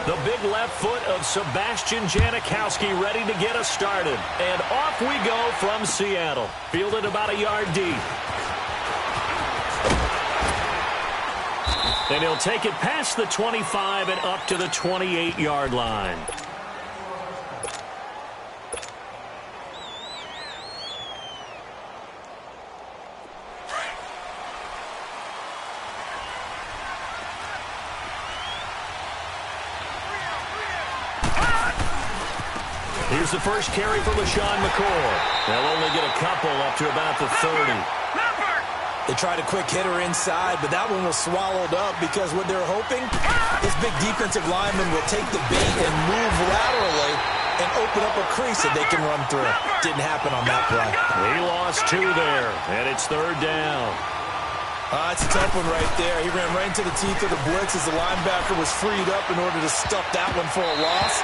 The big left foot of Sebastian Janikowski ready to get us started. And off we go from Seattle. Fielded about a yard deep. And he'll take it past the 25 and up to the 28-yard line. Here's the first carry for LaShawn McCoy. They'll only get a couple up to about the 30. They tried a quick hitter inside, but that one was swallowed up because what they're hoping, this big defensive lineman will take the bait and move laterally and open up a crease that they can run through. Didn't happen on that play. He lost 2 there, and it's 3rd down. It's a tough one right there. He ran right into the teeth of the blitz as the linebacker was freed up in order to stuff that one for a loss.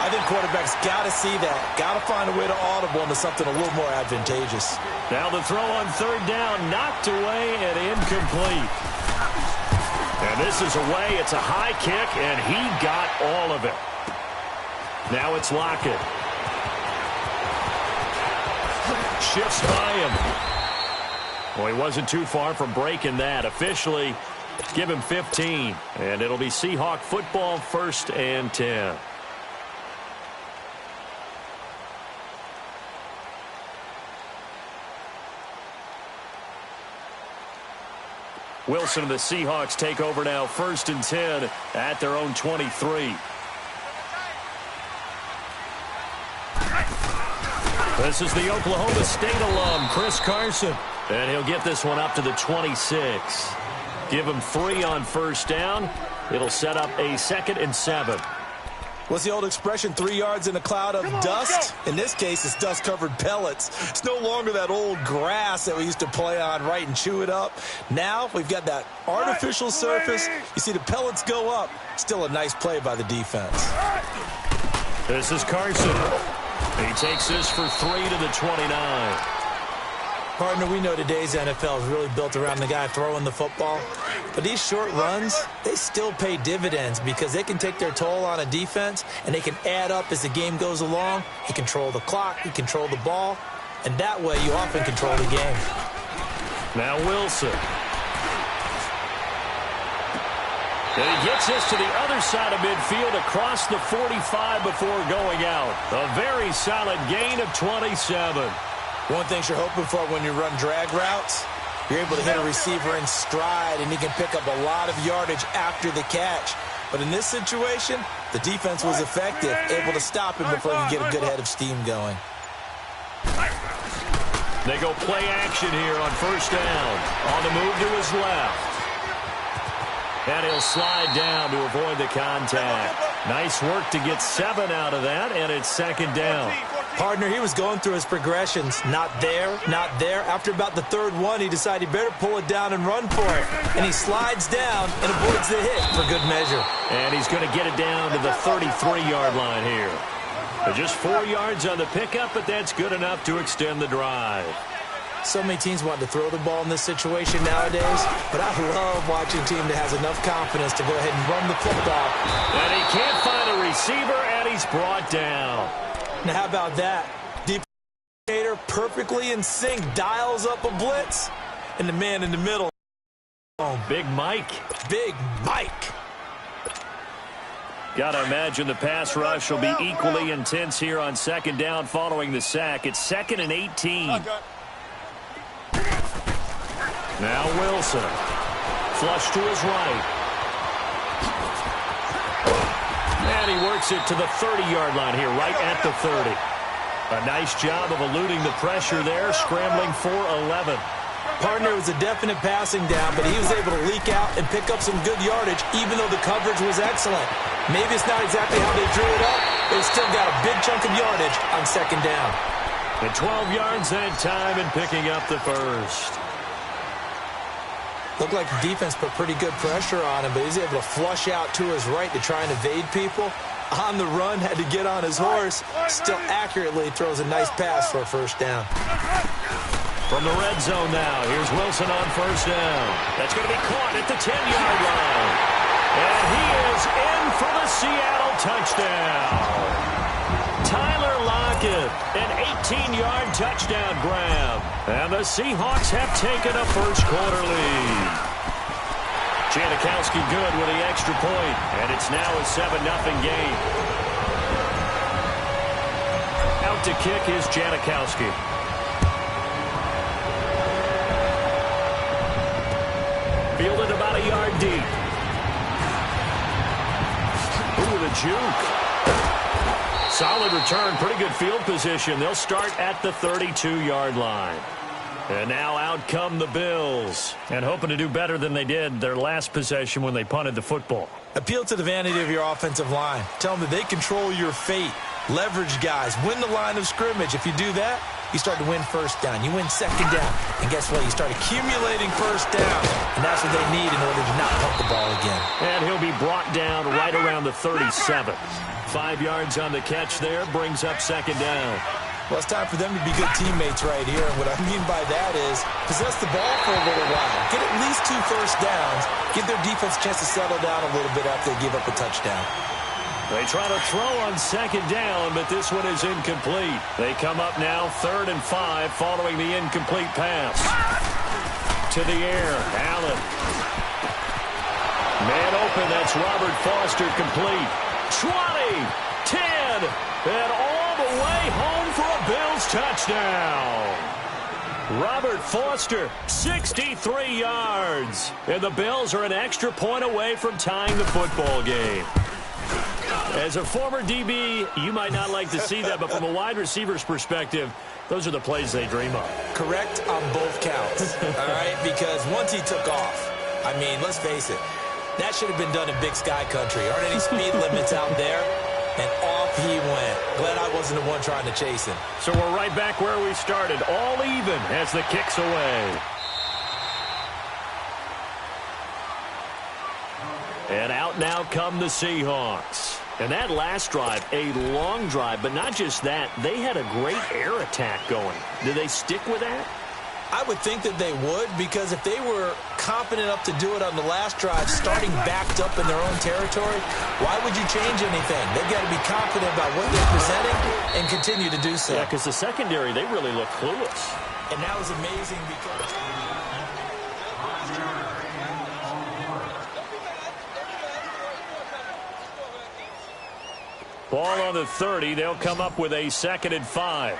I think quarterbacks got to see that. Got to find a way to audible into something a little more advantageous. Now the throw on 3rd down, knocked away and incomplete. And this is away. It's a high kick, and he got all of it. Now it's Lockett. Shifts by him. Well, he wasn't too far from breaking that. Officially, give him 15. And it'll be Seahawk football, 1st and 10. Wilson and the Seahawks take over now, 1st and 10 at their own 23. This is the Oklahoma State alum, Chris Carson. And he'll get this one up to the 26. Give him 3 on 1st down. It'll set up a 2nd and 7. What's the old expression, 3 yards in a cloud of dust? In this case, it's dust-covered pellets. It's no longer that old grass that we used to play on, right, and chew it up. Now we've got that artificial surface. You see the pellets go up. Still a nice play by the defense. This is Carson. He takes this for 3 to the 29. Partner, we know today's NFL is really built around the guy throwing the football. But these short runs, they still pay dividends because they can take their toll on a defense and they can add up as the game goes along. You control the clock, you control the ball, and that way you often control the game. Now Wilson. And he gets this to the other side of midfield across the 45 before going out. A very solid gain of 27. One thing you're hoping for when you run drag routes, you're able to hit a receiver in stride, and he can pick up a lot of yardage after the catch. But in this situation, the defense was effective, able to stop him before he could get a good head of steam going. They go play action here on 1st down. On the move to his left. And he'll slide down to avoid the contact. Nice work to get 7 out of that, and it's 2nd down. Partner, he was going through his progressions. Not there, not there. After about the 3rd one, he decided he better pull it down and run for it. And he slides down and avoids the hit for good measure. And he's going to get it down to the 33-yard line here. Just 4 yards on the pickup, but that's good enough to extend the drive. So many teams want to throw the ball in this situation nowadays, but I love watching a team that has enough confidence to go ahead and run the football. And he can't find a receiver, and he's brought down. Now, how about that? Deep perfectly in sync, dials up a blitz, and the man in the middle. Oh, Big Mike. Big Mike. Got to imagine the pass rush will be equally intense here on 2nd down following the sack. It's 2nd and 18. Now Wilson. Flush to his right. And he works it to the 30-yard line here, right at the 30. A nice job of eluding the pressure there, scrambling for 11. Partner, was a definite passing down, but he was able to leak out and pick up some good yardage, even though the coverage was excellent. Maybe it's not exactly how they drew it up, but he still got a big chunk of yardage on 2nd down. And 12 yards that time and picking up the 1st. Looked like the defense put pretty good pressure on him, but he's able to flush out to his right to try and evade people. On the run, had to get on his horse. Still accurately throws a nice pass for a 1st down. From the red zone now, here's Wilson on 1st down. That's going to be caught at the 10-yard line. And he is in for the Seattle touchdown. Tyler Lockett, an 18-yard touchdown grab. And the Seahawks have taken a first-quarter lead. Janikowski good with the extra point, and it's now a 7-0 game. Out to kick is Janikowski. Fielded about a yard deep. Ooh, the juke. Solid return, pretty good field position. They'll start at the 32-yard line. And now out come the Bills. And hoping to do better than they did their last possession when they punted the football. Appeal to the vanity of your offensive line. Tell them that they control your fate. Leverage guys. Win the line of scrimmage. If you do that, you start to win first down. You win second down. And guess what? You start accumulating first down. And that's what they need in order to not pump the ball again. And he'll be brought down right around the 37. 5 yards on the catch there. Brings up second down. Well, it's time for them to be good teammates right here. And what I mean by that is possess the ball for a little while. Get at least 2 first downs. Give their defense a chance to settle down a little bit after they give up a touchdown. They try to throw on second down, but this one is incomplete. They come up now 3rd and 5 following the incomplete pass. To the air, Allen. Man open, that's Robert Foster complete. 20, 10, and all the way home for a Bills touchdown. Robert Foster, 63 yards. And the Bills are an extra point away from tying the football game. As a former DB, you might not like to see that, but from a wide receiver's perspective, those are the plays they dream of. Correct on both counts, all right? Because once he took off, I mean, let's face it, that should have been done in Big Sky Country. Aren't any speed limits out there? And off he went. Glad I wasn't the one trying to chase him. So we're right back where we started, all even as the kick's away. And out now come the Seahawks. And that last drive, a long drive, but not just that, they had a great air attack going. Did they stick with that? I would think that they would, because if they were confident enough to do it on the last drive, starting backed up in their own territory, why would you change anything? They've got to be confident about what they're presenting and continue to do so. Yeah, because the secondary, they really look clueless. And that was amazing because... Ball on the 30. They'll come up with a 2nd and 5.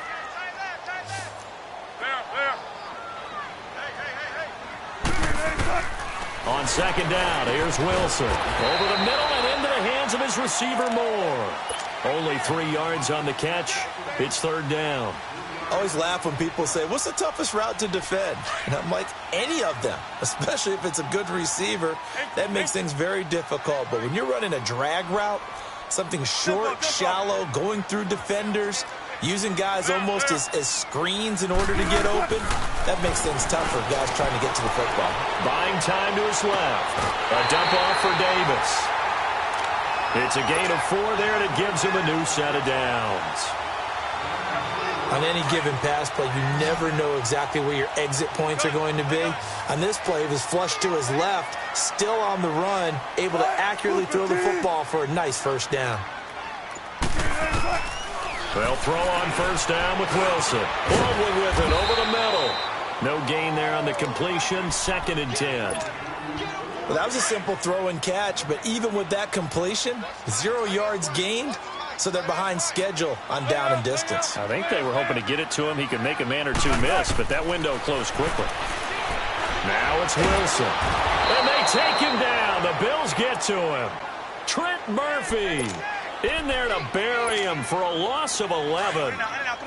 On second down, here's Wilson. Over the middle and into the hands of his receiver Moore. Only 3 yards on the catch. It's 3rd down. I always laugh when people say, what's the toughest route to defend? And I'm like, any of them, especially if it's a good receiver. That makes things very difficult. But when you're running a drag route, something short, shallow, going through defenders, using guys almost as screens in order to get open, that makes things tough for guys trying to get to the football. Buying time to his left. A dump off for Davis. It's a gain of 4 there, and it gives him a new set of downs. On any given pass play, you never know exactly where your exit points are going to be. On this play, he was flushed to his left, still on the run, able to accurately throw the football for a nice first down. They'll throw on first down with Wilson. Baldwin with it over the middle. No gain there on the completion. 2nd and 10. Well, that was a simple throw and catch, but even with that completion, 0 yards gained, so they're behind schedule on down and distance. I think they were hoping to get it to him. He could make a man or two miss, but that window closed quickly. Now it's Wilson. And they take him down. The Bills get to him. Trent Murphy in there to bury him for a loss of 11.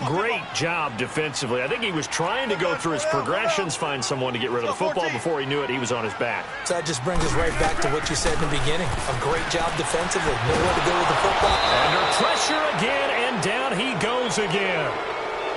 Great job defensively. I think he was trying to go through his progressions, find someone to get rid of the football. Before he knew it, he was on his back. So that just brings us right back to what you said in the beginning. A great job defensively. Know where to go with the football. Under pressure again, and down he goes again.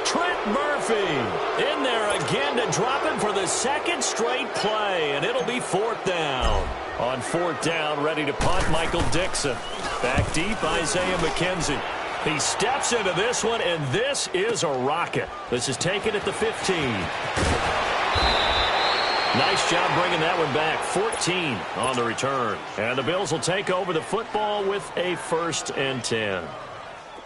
Trent Murphy in there again to drop him for the 2nd straight play, and it'll be 4th down. On 4th down, ready to punt, Michael Dixon. Back deep, Isaiah McKenzie. He steps into this one, and this is a rocket. This is taken at the 15. Nice job bringing that one back. 14 on the return. And the Bills will take over the football with a 1st and 10.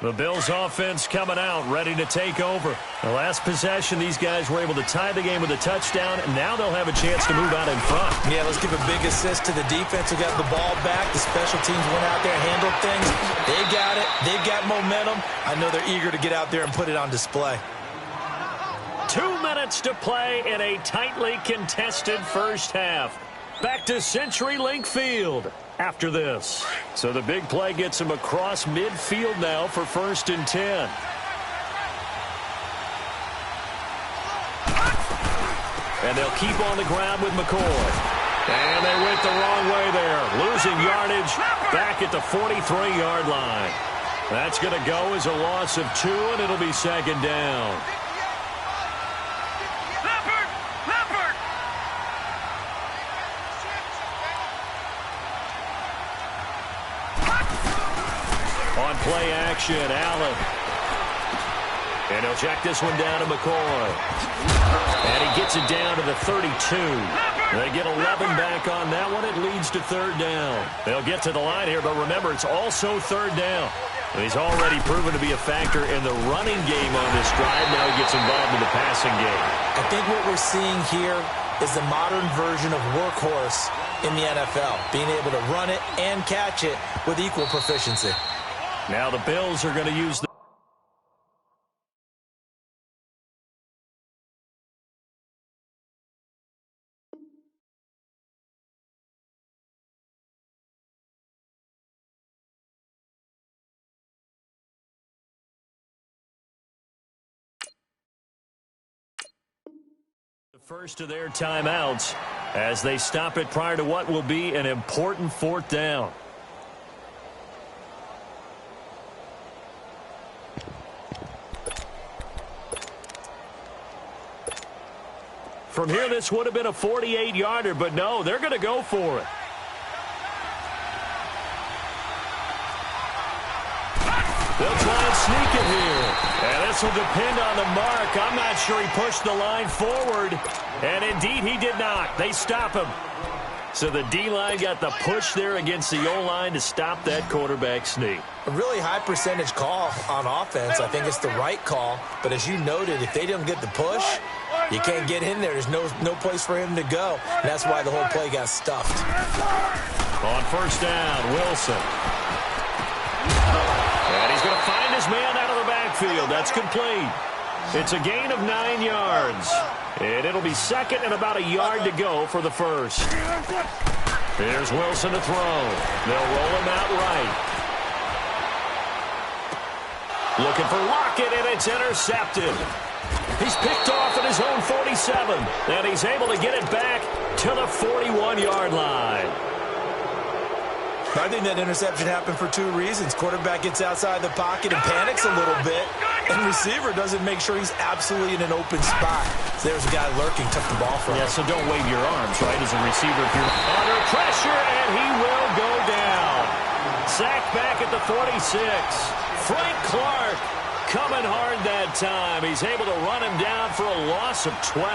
The Bills offense coming out, ready to take over. The last possession, these guys were able to tie the game with a touchdown, and now they'll have a chance to move out in front. Yeah, let's give a big assist to the defense who got the ball back. The special teams went out there and handled things. They got it. They've got momentum. I know they're eager to get out there and put it on display. 2 minutes to play in a tightly contested first half. Back to CenturyLink Field after this. So the big play gets him across midfield now for 1st and 10. And they'll keep on the ground with McCoy. And they went the wrong way there. Losing yardage back at the 43-yard line. That's going to go as a loss of 2, and it'll be 2nd down. On play action, Allen. And he'll check this one down to McCoy. And he gets it down to the 32. They get 11 back on that one. It leads to 3rd down. They'll get to the line here, but remember, it's also 3rd down. And he's already proven to be a factor in the running game on this drive. Now he gets involved in the passing game. I think what we're seeing here is the modern version of workhorse in the NFL, being able to run it and catch it with equal proficiency. Now the Bills are going to use the first of their timeouts as they stop it prior to what will be an important 4th down. From here, this would have been a 48-yarder, but no, they're going to go for it. They'll try and sneak it here. And this will depend on the mark. I'm not sure he pushed the line forward. And indeed, he did not. They stop him. So the D-line got the push there against the O-line to stop that quarterback sneak. A really high percentage call on offense. I think it's the right call. But as you noted, if they didn't get the push, you can't get in there. There's no place for him to go. And that's why the whole play got stuffed. On 1st down, Wilson. And he's going to find his man out of the backfield. That's complete. It's a gain of 9 yards. And it'll be 2nd and about a yard to go for the 1st. Here's Wilson to throw. They'll roll him out right. Looking for Lockett, and it's intercepted. He's picked off at his own 47. And he's able to get it back to the 41-yard line. I think that interception happened for 2 reasons. Quarterback gets outside the pocket and panics a little bit, and receiver doesn't make sure he's absolutely in an open spot. So there's a guy lurking, took the ball from him. Yeah, so don't wave your arms, right, as a receiver if you're under pressure, and he will go down. Sacked back at the 46. Frank Clark coming hard that time. He's able to run him down for a loss of 12.